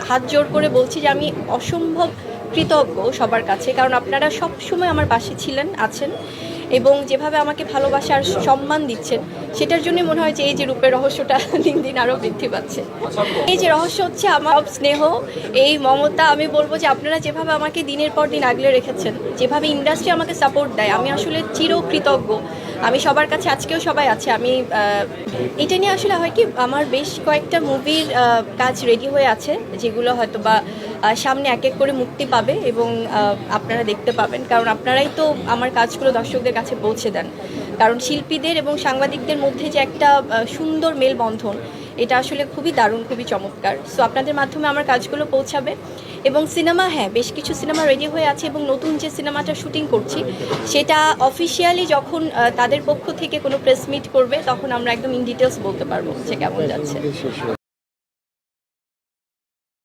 হাত জোর করে বলছি যে আমি অসম্ভব কৃতজ্ঞ সবার কাছে, কারণ আপনারা সব সময় আমার পাশে ছিলেন, আছেন, এবং যেভাবে আমাকে ভালোবাসা আর সম্মান দিচ্ছেন, সেটার জন্য মনে হয় যে এই যে রূপের রহস্যটা দিন দিন আরও বৃদ্ধি পাচ্ছে। এই যে রহস্য হচ্ছে আমার স্নেহ, এই মমতা। আমি বলবো যে আপনারা যেভাবে আমাকে দিনের পর দিন আগলে রেখেছেন, যেভাবে ইন্ডাস্ট্রি আমাকে সাপোর্ট দেয়, আমি আসলে চিরকৃতজ্ঞ। আমি সবার কাছে, আজকেও সবাই আছে। আমি এটা নিয়ে আসলে হয় কি, আমার বেশ কয়েকটা মুভির কাজ রেডি হয়ে আছে, যেগুলো হয়তো বা সামনে এক এক করে মুক্তি পাবে এবং আপনারা দেখতে পাবেন, কারণ আপনারাই তো আমার কাজগুলো দর্শকদের কাছে পৌঁছে দেন। কারণ শিল্পীদের এবং সাংবাদিকদের মধ্যে যে একটা সুন্দর মেলবন্ধন, এটা আসলে খুবই দারুণ, খুবই চমৎকার। সো আপনাদের মাধ্যমে আমার কাজগুলো পৌঁছাবে। এবং সিনেমা, হ্যাঁ, বেশ কিছু সিনেমা রেডি হয়ে আছে, এবং নতুন যে সিনেমাটা শুটিং করছি সেটা অফিসিয়ালি যখন তাদের পক্ষ থেকে কোনো প্রেস মিট করবে, তখন আমরা একদম ইন ডিটেলস বলতে পারবো যে কেমন যাচ্ছে।